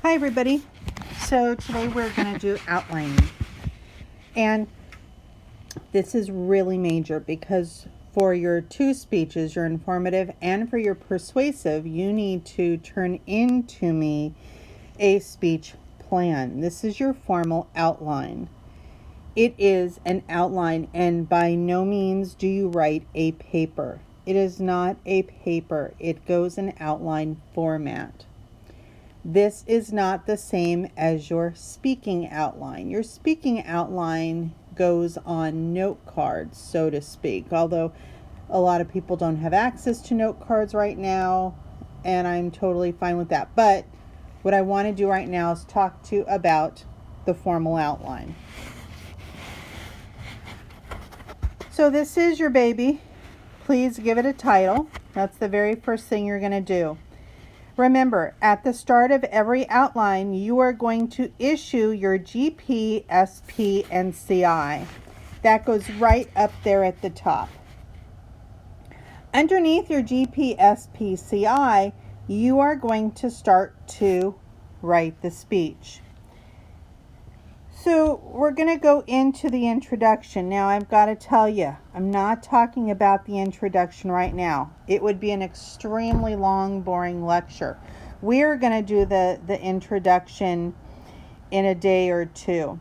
Hi everybody. So today we're going to do outlining. And this is really major because for your two speeches, your informative and for your persuasive, you need to turn into me a speech plan. This is your formal outline. It is an outline, and by no means do you write a paper. It is not a paper. It goes in outline format. This is not the same as your speaking outline. Your speaking outline goes on note cards, so to speak, although a lot of people don't have access to note cards right now, and I'm totally fine with that. But what I want to do right now is talk to you about the formal outline. So this is your baby. Please give it a title. That's the very first thing you're going to do. Remember, at the start of every outline, you are going to issue your GP, SP, and CI. That goes right up there at the top. Underneath your GP, SP, CI, you are going to start to write the speech. So we're going to go into the introduction. Now I've got to tell you, I'm not talking about the introduction right now. It would be an extremely long, boring lecture. We're going to do the introduction in a day or two.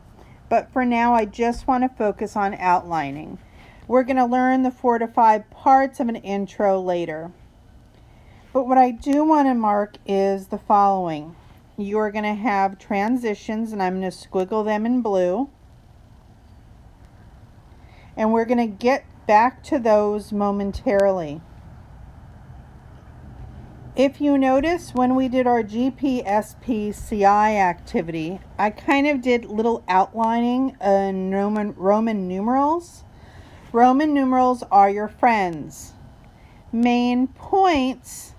But for now, I just want to focus on outlining. We're going to learn the 4 to 5 parts of an intro later. But what I do want to mark is the following. You're going to have transitions, and I'm going to squiggle them in blue. And we're going to get back to those momentarily. If you notice, when we did our GP, SP, CI activity, I kind of did little outlining in Roman numerals. Roman numerals are your friends. Main points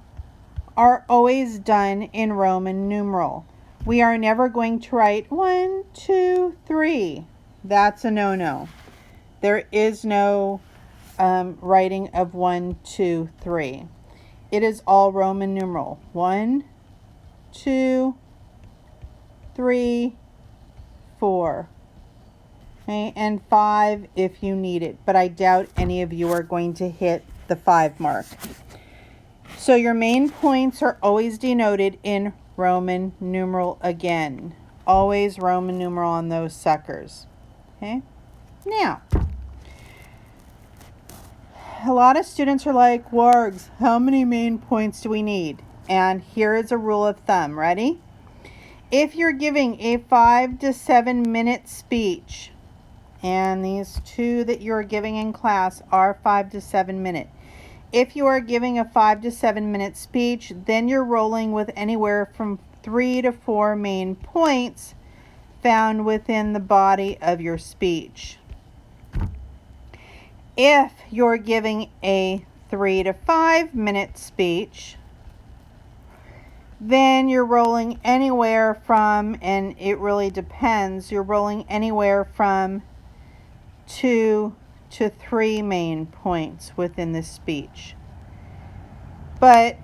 are always done in Roman numeral. We are never going to write 1, 2, 3. That's a no-no. There is no writing of 1, 2, 3. It is all Roman numeral. 1, 2, 3, 4. Okay, and 5 if you need it. But I doubt any of you are going to hit the 5 mark. So your main points are always denoted in Roman numeral again. Always Roman numeral on those suckers. Okay? Now, a lot of students are like, Wargs, how many main points do we need? And here is a rule of thumb. Ready? If you're giving a 5 to 7 minute speech, and these two that you're giving in class are 5 to 7 minutes. If you are giving a 5 to 7 minute speech, then you're rolling with anywhere from 3 to 4 main points found within the body of your speech. If you're giving a 3 to 5 minute speech, then you're rolling anywhere from, and it really depends, you're rolling anywhere from 2 to 3 main points within the speech. But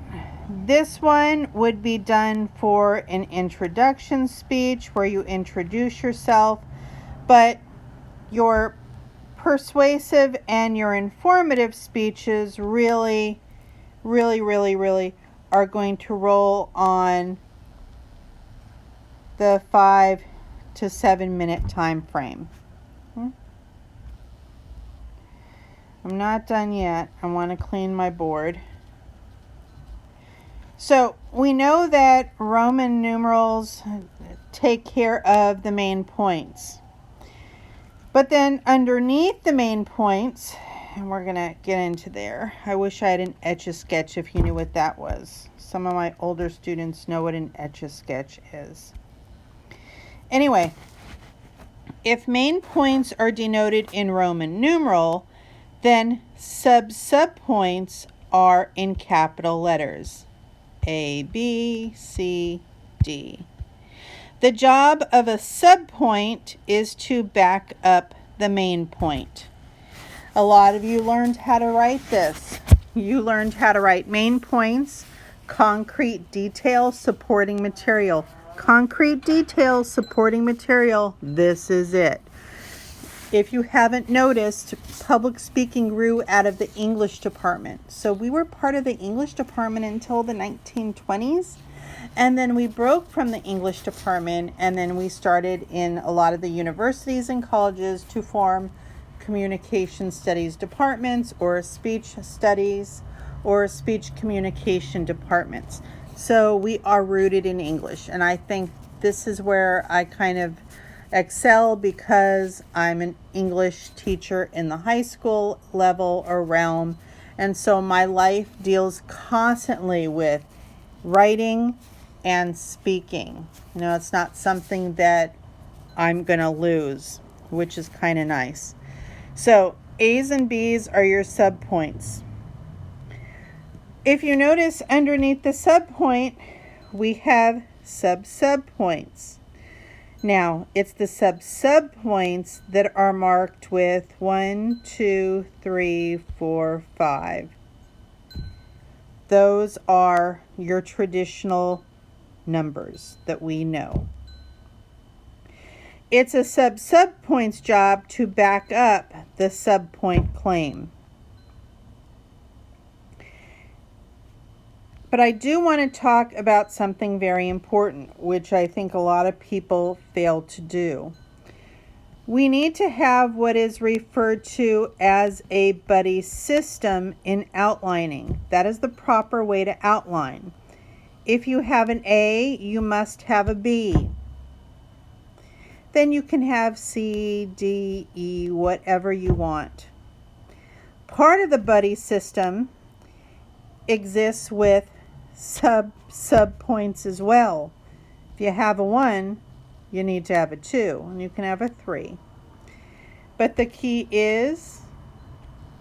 this one would be done for an introduction speech where you introduce yourself, but your persuasive and your informative speeches really are going to roll on the 5 to 7 minute time frame. I'm not done yet. I want to clean my board. So we know that Roman numerals take care of the main points. But then underneath the main points, and we're going to get into there. I wish I had an Etch-a-Sketch if you knew what that was. Some of my older students know what an Etch-a-Sketch is. Anyway, if main points are denoted in Roman numeral, then sub-points are in capital letters. A, B, C, D. The job of a subpoint is to back up the main point. A lot of you learned how to write this. You learned how to write main points, concrete details, supporting material. Concrete details, supporting material, this is it. If you haven't noticed, public speaking grew out of the English department. So we were part of the English department until the 1920s. And then we broke from the English department, and then we started in a lot of the universities and colleges to form communication studies departments or speech studies or speech communication departments. So we are rooted in English, and I think this is where I kind of excel because I'm an English teacher in the high school level or realm, and so my life deals constantly with writing and speaking. You know, it's not something that I'm gonna lose, which is kind of nice. So A's and B's are your subpoints. If you notice underneath the subpoint, we have sub-subpoints. Now, it's the sub-subpoints that are marked with 1, 2, 3, 4, 5. Those are your traditional numbers that we know. It's a sub-subpoint's job to back up the subpoint claim. But I do want to talk about something very important, which I think a lot of people fail to do. We need to have what is referred to as a buddy system in outlining. That is the proper way to outline. If you have an A, you must have a B. Then you can have C, D, E, whatever you want. Part of the buddy system exists with sub-points as well. If you have a 1, you need to have a 2, and you can have a 3. But the key is,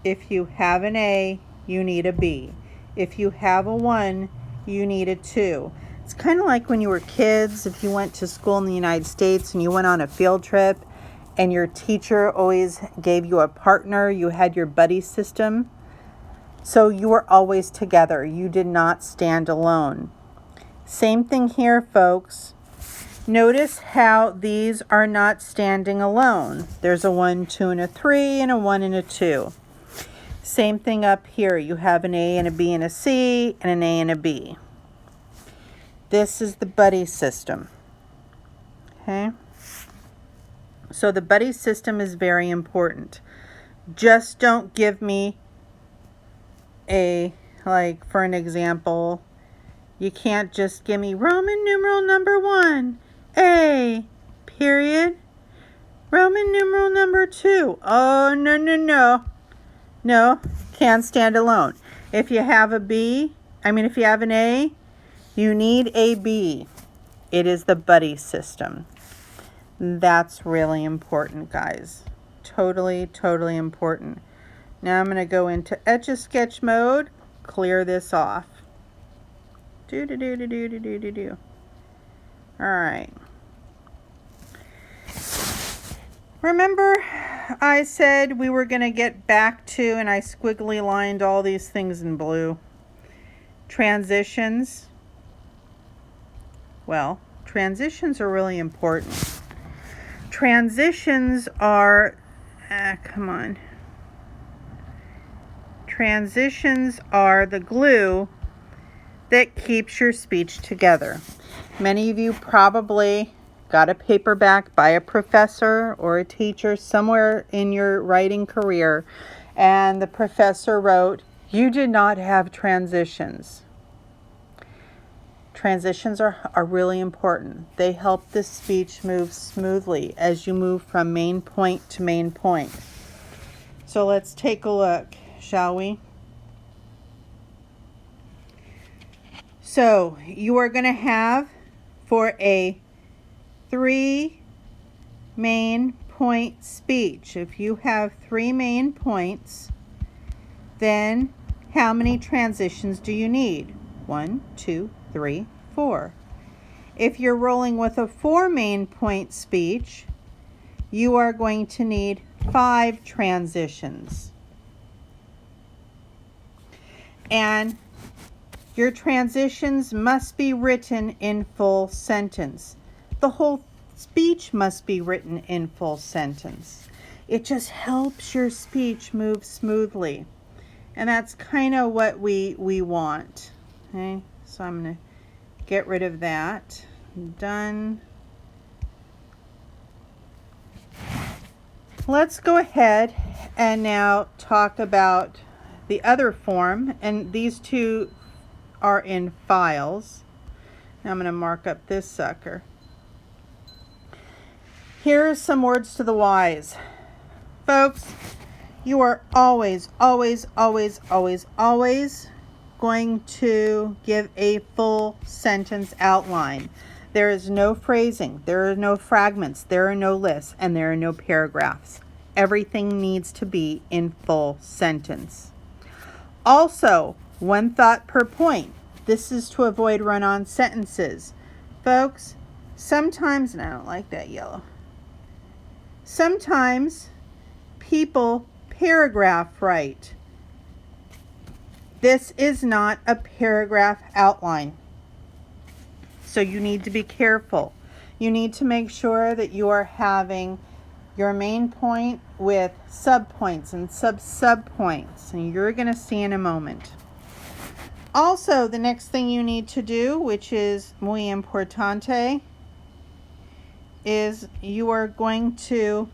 if you have an A, you need a B. If you have a 1, you need a 2. It's kind of like when you were kids, if you went to school in the United States and you went on a field trip and your teacher always gave you a partner, you had your buddy system. So you were always together. You did not stand alone. Same thing here, folks. Notice how these are not standing alone. There's a 1, 2, and a 3, and a 1 and a 2. Same thing up here. You have an A and a B and a C, and an A and a B. This is the buddy system. Okay? So the buddy system is very important. Just don't give me like for an example, you can't just give me Roman numeral number 1, A, period. Roman numeral number 2. Oh, no, no, no. No, can't stand alone. If you have an A, you need a B. It is the buddy system. That's really important, guys. Totally, totally important. Now I'm going to go into Etch-a-Sketch mode, clear this off. Do. All right. Remember I said we were going to get back to, and I squiggly lined all these things in blue. Transitions. Well, transitions are really important. Transitions are, Transitions are the glue that keeps your speech together. Many of you probably got a paperback by a professor or a teacher somewhere in your writing career, and the professor wrote, "You did not have transitions." Transitions are really important. They help the speech move smoothly as you move from main point to main point. So let's take a look, shall we? So you are going to have, for a 3 main point speech, if you have 3 main points, then how many transitions do you need? 1, 2, 3, 4. If you're rolling with a 4 main point speech, you are going to need 5 transitions. And Your transitions must be written in full sentence. The whole speech must be written in full sentence. It just helps your speech move smoothly. And that's kind of what we want. Okay, so I'm going to get rid of that. Done. Let's go ahead and now talk about the other form. And these two are in files. Now I'm going to mark up this sucker. Here are some words to the wise. Folks, you are always going to give a full sentence outline. There is no phrasing, there are no fragments, there are no lists, and there are no paragraphs. Everything needs to be in full sentence. Also, one thought per point. This is to avoid run-on sentences. Folks, sometimes, and I don't like that yellow, sometimes people paragraph write. This is not a paragraph outline. So you need to be careful. You need to make sure that you are having your main point with subpoints and subpoints, and you're going to see in a moment. Also, the next thing you need to do, which is muy importante, is you are going to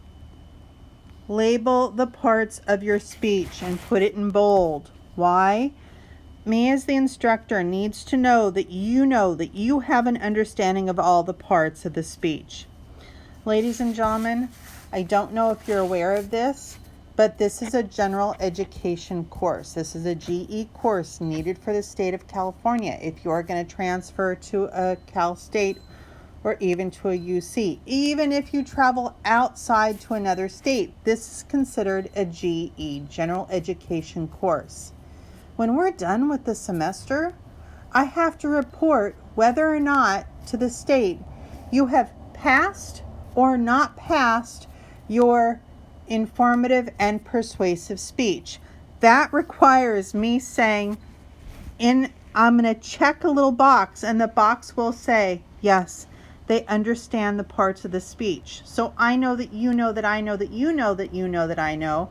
label the parts of your speech and put it in bold. Why? Me as the instructor needs to know that you have an understanding of all the parts of the speech. Ladies and gentlemen, I don't know if you're aware of this, but this is a general education course. This is a GE course needed for the state of California. If you're going to transfer to a Cal State or even to a UC, even if you travel outside to another state, this is considered a GE, general education course. When we're done with the semester, I have to report whether or not to the state you have passed or not passed your informative and persuasive speech. That requires me saying, I'm going to check a little box, and the box will say, yes, they understand the parts of the speech. So I know that you know that I know that you know that you know that I know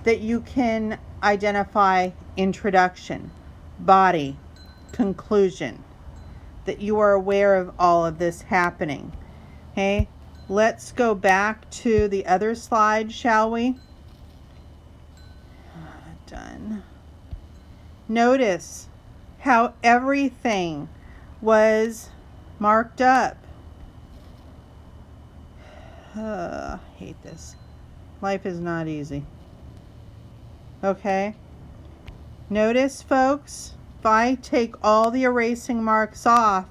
that you can identify introduction, body, conclusion, that you are aware of all of this happening. Okay, let's go back to the other slide, shall we? Done. Notice how everything was marked up. I hate this. Life is not easy. Okay. Notice, folks, if I take all the erasing marks off,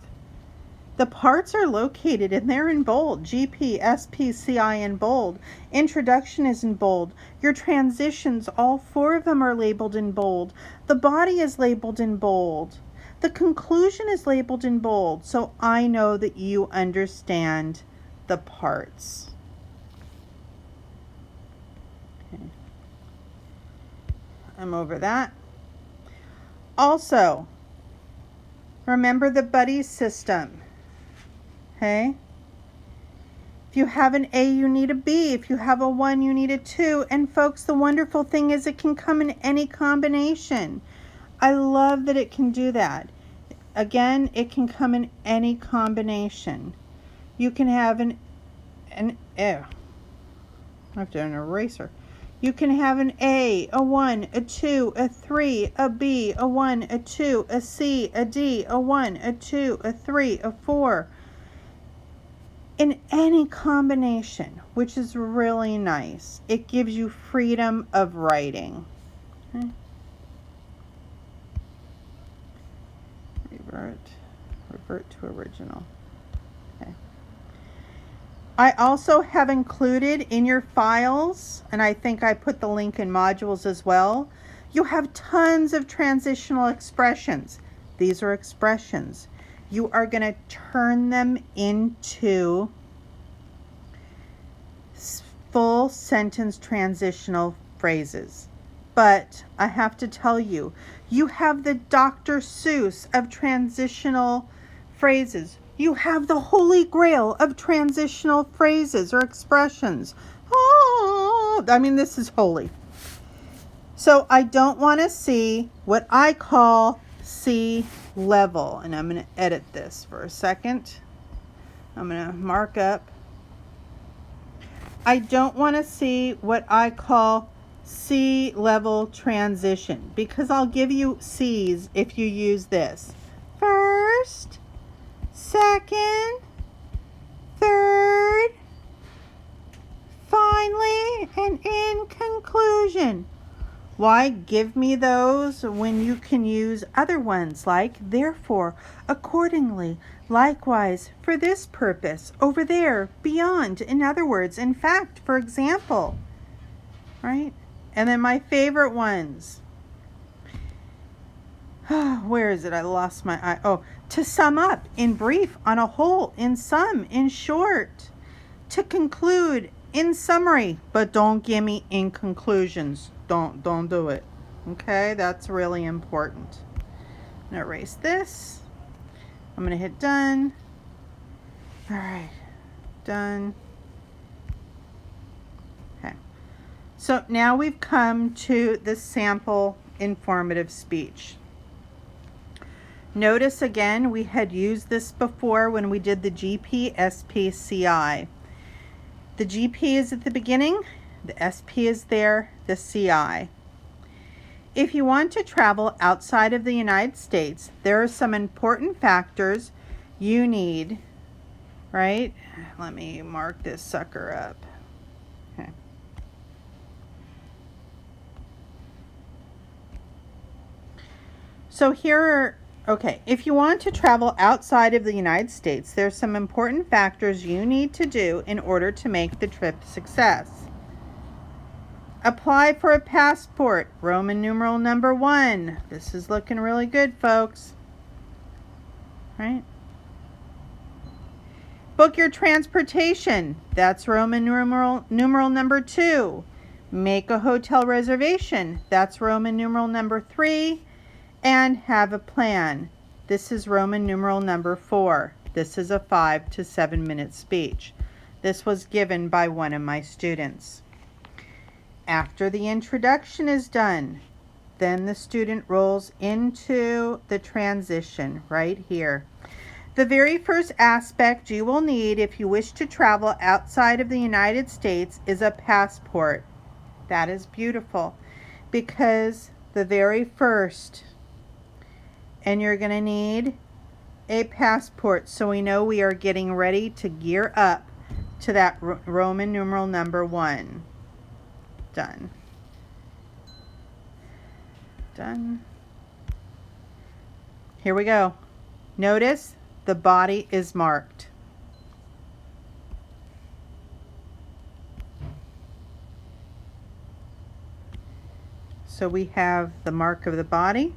the parts are located and they're in bold. GP, SP, CI in bold. Introduction is in bold. Your transitions, all 4 of them are labeled in bold. The body is labeled in bold. The conclusion is labeled in bold. So I know that you understand the parts. Okay. I'm over that. Also, remember the buddy system. Okay? If you have an A, you need a B. If you have a 1, you need a 2. And folks, the wonderful thing is it can come in any combination. I love that it can do that. Again, it can come in any combination. You can have I have to have an eraser. You can have an A, a 1, a 2, a 3, a B, a 1, a 2, a C, a D, a 1, a 2, a 3, a 4. In any combination, which is really nice. It gives you freedom of writing. Okay. Revert to original. Okay. I also have included in your files, and I think I put the link in modules as well, you have tons of transitional expressions. These are expressions. You are going to turn them into full sentence transitional phrases. But I have to tell you, you have the Dr. Seuss of transitional phrases. You have the Holy Grail of transitional phrases or expressions. Oh, I mean, this is holy. So I don't want to see what I call sea level. And I'm going to edit this for a second. I'm going to mark up. I don't want to see what I call sea level transition, because I'll give you C's if you use this. First, second, third, finally, and in conclusion. Why give me those when you can use other ones like therefore, accordingly, likewise, for this purpose, over there, beyond, in other words, in fact, for example, right? And then my favorite ones. Where is it? I lost my eye. Oh, to sum up, in brief, on a whole, in sum, in short, to conclude, in summary, but don't give me in conclusions. Don't do it. Okay, that's really important. I'm gonna erase this. I'm gonna hit done. All right, done. Okay, so now we've come to the sample informative speech. Notice again, we had used this before when we did the GP-SP-CI. The GP is at the beginning, the SP is there, the CI. If you want to travel outside of the United States, there are some important factors you need, right? Let me mark this sucker up. Okay. So here are, okay, if you want to travel outside of the United States, there's some important factors you need to do in order to make the trip a success. Apply for a passport, Roman numeral number 1. This is looking really good, folks. Right? Book your transportation. That's Roman numeral number 2. Make a hotel reservation. That's Roman numeral number 3. And have a plan. This is Roman numeral number 4. This is a 5 to 7 minute speech. This was given by one of my students. After the introduction is done, then the student rolls into the transition right here. The very first aspect you will need if you wish to travel outside of the United States is a passport. That is beautiful, because the very first, and you're going to need a passport, so we know we are getting ready to gear up to that Roman numeral number 1. Done. Done. Here we go. Notice the body is marked. So we have the mark of the body.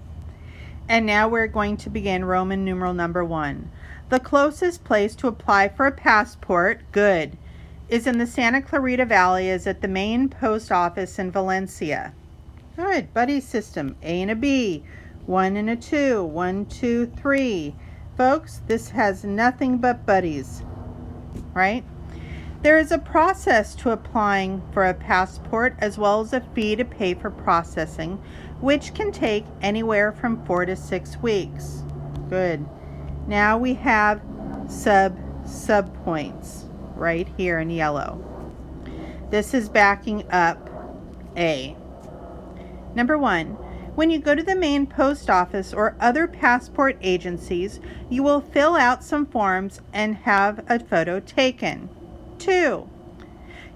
And now we're going to begin Roman numeral number 1. The closest place to apply for a passport, good, is in the Santa Clarita Valley, is at the main post office in Valencia. Good, buddy system, A and a B, 1 and a 2, 1, 2, 3. Folks, this has nothing but buddies, right? There is a process to applying for a passport, as well as a fee to pay for processing, which can take anywhere from 4 to 6 weeks. Good. Now we have sub points right here in yellow. This is backing up A. Number 1, when you go to the main post office or other passport agencies, you will fill out some forms and have a photo taken. 2,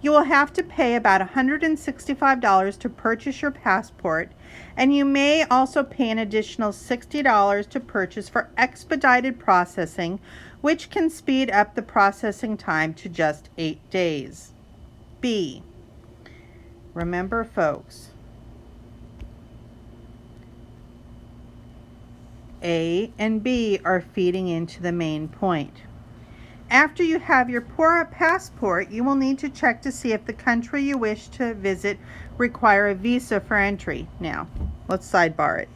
you will have to pay about $165 to purchase your passport, and you may also pay an additional $60 to purchase for expedited processing, which can speed up the processing time to just 8 days. B, remember folks, A and B are feeding into the main point. After you have your passport, you will need to check to see if the country you wish to visit require a visa for entry. Now, let's sidebar it.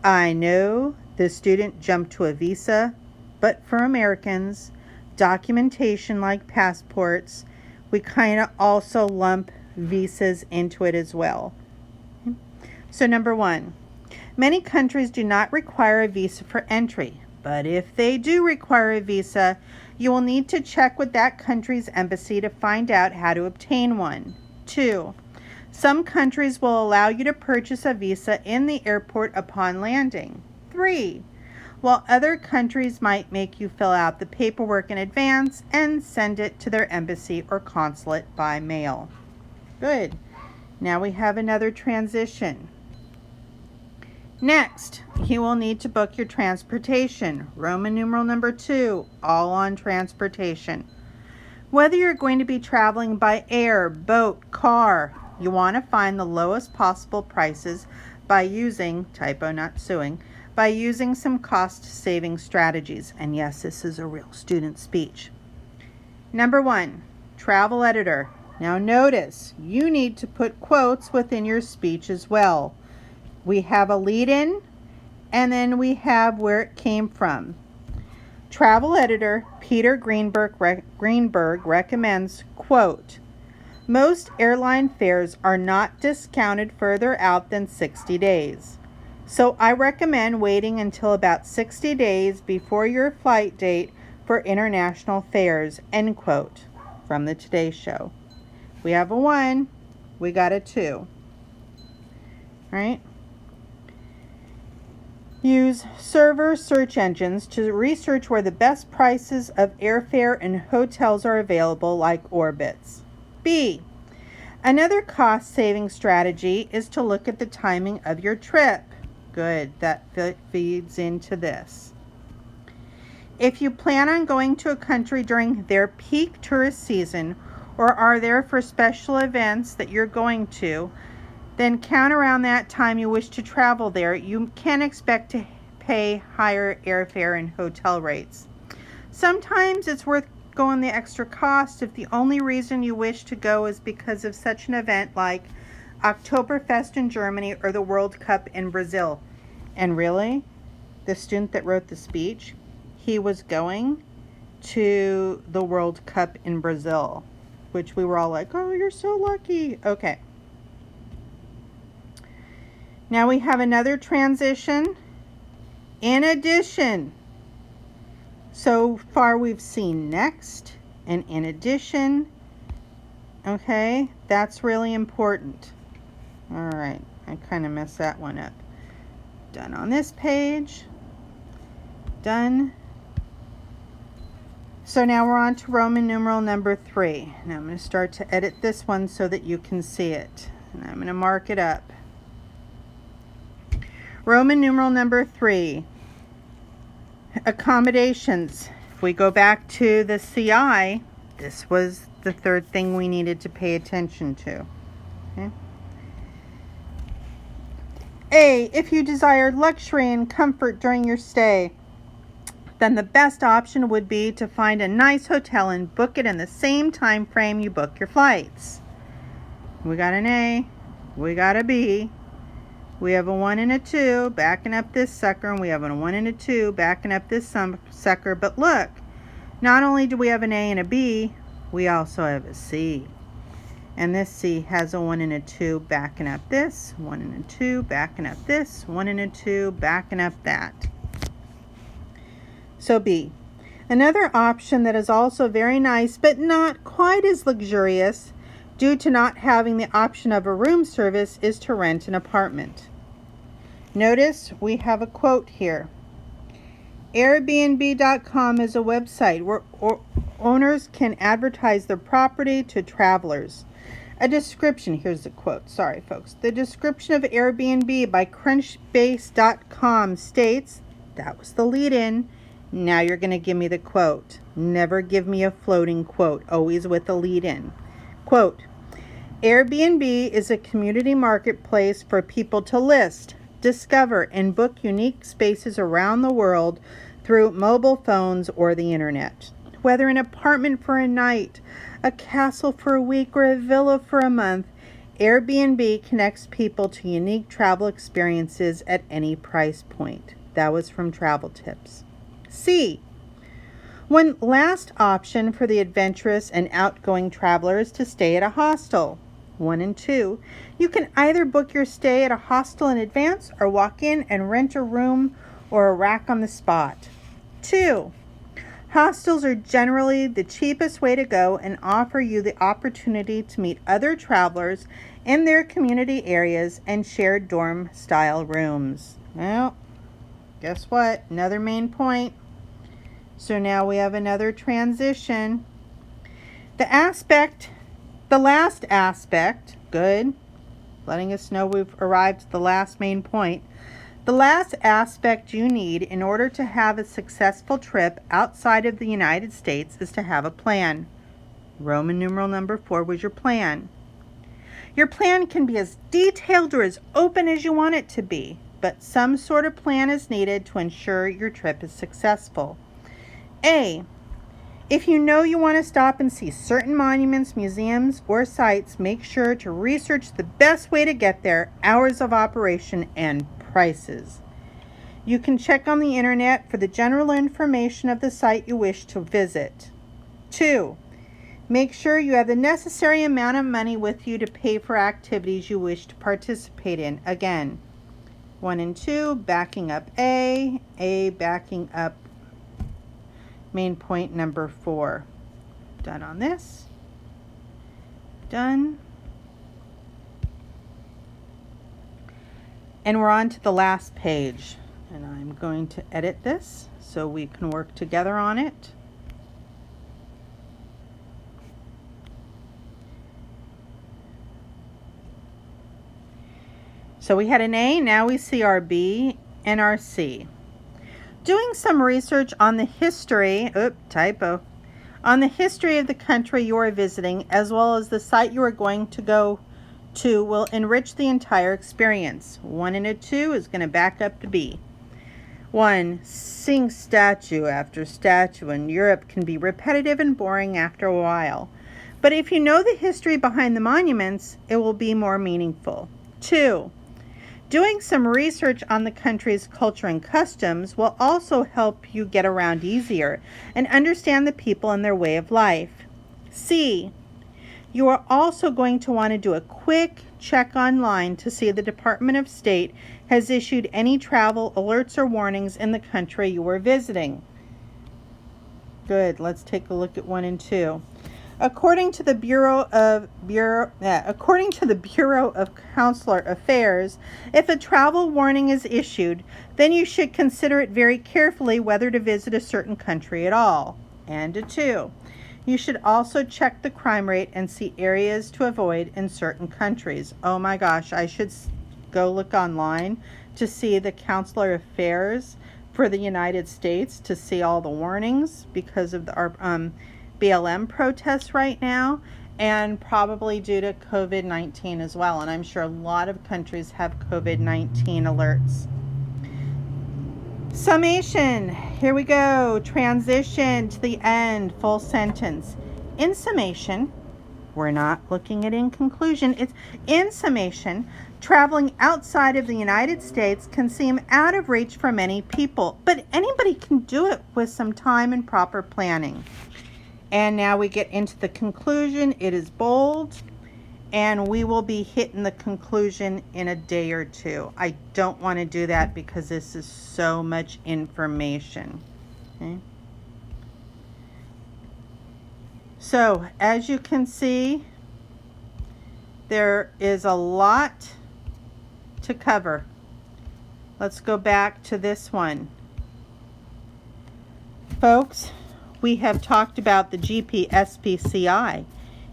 I know the student jumped to a visa, but for Americans, documentation like passports, we kind of also lump visas into it as well. So number 1, many countries do not require a visa for entry, but if they do require a visa, you will need to check with that country's embassy to find out how to obtain one. 2, some countries will allow you to purchase a visa in the airport upon landing. 3, while other countries might make you fill out the paperwork in advance and send it to their embassy or consulate by mail. Good. Now we have another transition. Next, you will need to book your transportation. Roman numeral number 2, all on transportation. Whether you're going to be traveling by air, boat, car, you want to find the lowest possible prices by using, typo not suing, by using some cost-saving strategies. And yes, this is a real student speech. Number 1, travel editor. Now notice, you need to put quotes within your speech as well. We have a lead-in, and then we have where it came from. Travel editor Peter Greenberg recommends, quote, most airline fares are not discounted further out than 60 days. So I recommend waiting until about 60 days before your flight date for international fares, end quote, from the Today Show. We have a 1, we got a 2. All right? Use server search engines to research where the best prices of airfare and hotels are available, like Orbitz. B, another cost-saving strategy is to look at the timing of your trip. Good, that feeds into this. If you plan on going to a country during their peak tourist season or are there for special events that you're going to, then count around that time you wish to travel there. You can expect to pay higher airfare and hotel rates. Sometimes it's worth going the extra cost if the only reason you wish to go is because of such an event like Oktoberfest in Germany or the World Cup in Brazil. And really, the student that wrote the speech, he was going to the World Cup in Brazil, which we were all like, oh, you're so lucky. Okay. Now we have another transition. In addition, so far we've seen next and in addition. Okay, that's really important. All right, I kind of messed that one up. Done on this page. Done. So now we're on to Roman numeral number 3. Now I'm going to start to edit this one so that you can see it. And I'm going to mark it up. Roman numeral number 3, accommodations. If we go back to the CI, this was the third thing we needed to pay attention to. Okay. A, if you desire luxury and comfort during your stay, then the best option would be to find a nice hotel and book it in the same time frame you book your flights. We got an A, we got a B. We have a 1 and a 2 backing up this sucker, and we have a 1 and a 2 backing up this sucker. But look, not only do we have an A and a B, we also have a C. And this C has a 1 and a 2 backing up this, 1 and a 2 backing up this, 1 and a 2 backing up that. So B. Another option that is also very nice, but not quite as luxurious, due to not having the option of a room service, is to rent an apartment. Notice we have a quote here. Airbnb.com is a website where owners can advertise their property to travelers. A description, here's the quote, sorry folks. The description of Airbnb by Crunchbase.com states, that was the lead-in, now you're going to give me the quote. Never give me a floating quote, always with a lead-in. Quote, Airbnb is a community marketplace for people to list, discover, and book unique spaces around the world through mobile phones or the internet. Whether an apartment for a night, a castle for a week, or a villa for a month, Airbnb connects people to unique travel experiences at any price point. That was from Travel Tips. C. One last option for the adventurous and outgoing traveler is to stay at a hostel. 1 and 2. You can either book your stay at a hostel in advance or walk in and rent a room or a rack on the spot. 2. Hostels are generally the cheapest way to go and offer you the opportunity to meet other travelers in their community areas and share dorm-style rooms. Well, guess what? Another main point. So now we have another transition. The last aspect, good, letting us know we've arrived at the last main point. The last aspect you need in order to have a successful trip outside of the United States is to have a plan. Roman numeral number 4 was your plan. Your plan can be as detailed or as open as you want it to be, but some sort of plan is needed to ensure your trip is successful. A. If you know you want to stop and see certain monuments, museums, or sites, make sure to research the best way to get there, hours of operation, and prices. You can check on the internet for the general information of the site you wish to visit. 2. Make sure you have the necessary amount of money with you to pay for activities you wish to participate in. Again, 1 and 2, backing up A backing up main point number 4. Done on this. Done. And we're on to the last page. And I'm going to edit this so we can work together on it. So we had an A, now we see our B and our C. Doing some research on the history, on the history of the country you are visiting, as well as the site you are going to go to, will enrich the entire experience. 1 and a 2 is going to back up to B. 1. Seeing statue after statue in Europe can be repetitive and boring after a while. But if you know the history behind the monuments, it will be more meaningful. 2. Doing some research on the country's culture and customs will also help you get around easier and understand the people and their way of life. C. You are also going to want to do a quick check online to see if the Department of State has issued any travel alerts or warnings in the country you are visiting. Good. Let's take a look at 1 and 2. According to the Bureau of Consular Affairs, if a travel warning is issued, then you should consider it very carefully whether to visit a certain country at all. And a 2. You should also check the crime rate and see areas to avoid in certain countries. Oh my gosh, I should go look online to see the Consular Affairs for the United States to see all the warnings because of our BLM protests right now, and probably due to COVID-19 as well. And I'm sure a lot of countries have COVID-19 alerts. Summation. Here we go. Transition to the end. Full sentence. In summation, we're not looking at in conclusion. It's in summation, traveling outside of the United States can seem out of reach for many people, but anybody can do it with some time and proper planning. And now we get into the conclusion. It is bold, and we will be hitting the conclusion in a day or two. I don't want to do that because this is so much information. Okay. So, as you can see, there is a lot to cover. Let's go back to this one. Folks, we have talked about the GPSPCI.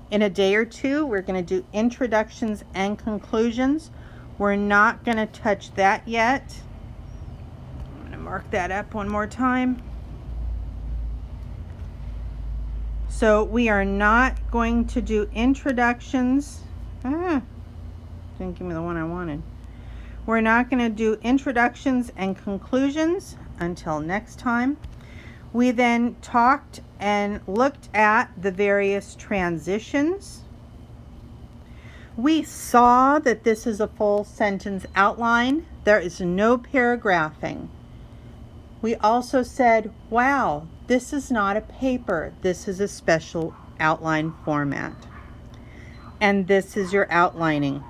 In a day or two, we're going to do introductions and conclusions. We're not going to touch that yet. I'm going to mark that up one more time. So we are not going to do introductions. Didn't give me the one I wanted. We're not going to do introductions and conclusions until next time. We then talked and looked at the various transitions. We saw that this is a full sentence outline. There is no paragraphing. We also said, wow, this is not a paper. This is a special outline format. And this is your outlining.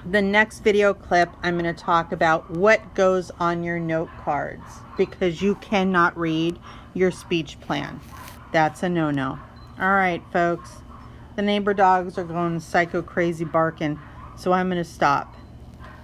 The next video clip, I'm going to talk about what goes on your note cards, because you cannot read your speech plan. That's a no-no. All right, folks. The neighbor dogs are going psycho crazy barking, so I'm going to stop.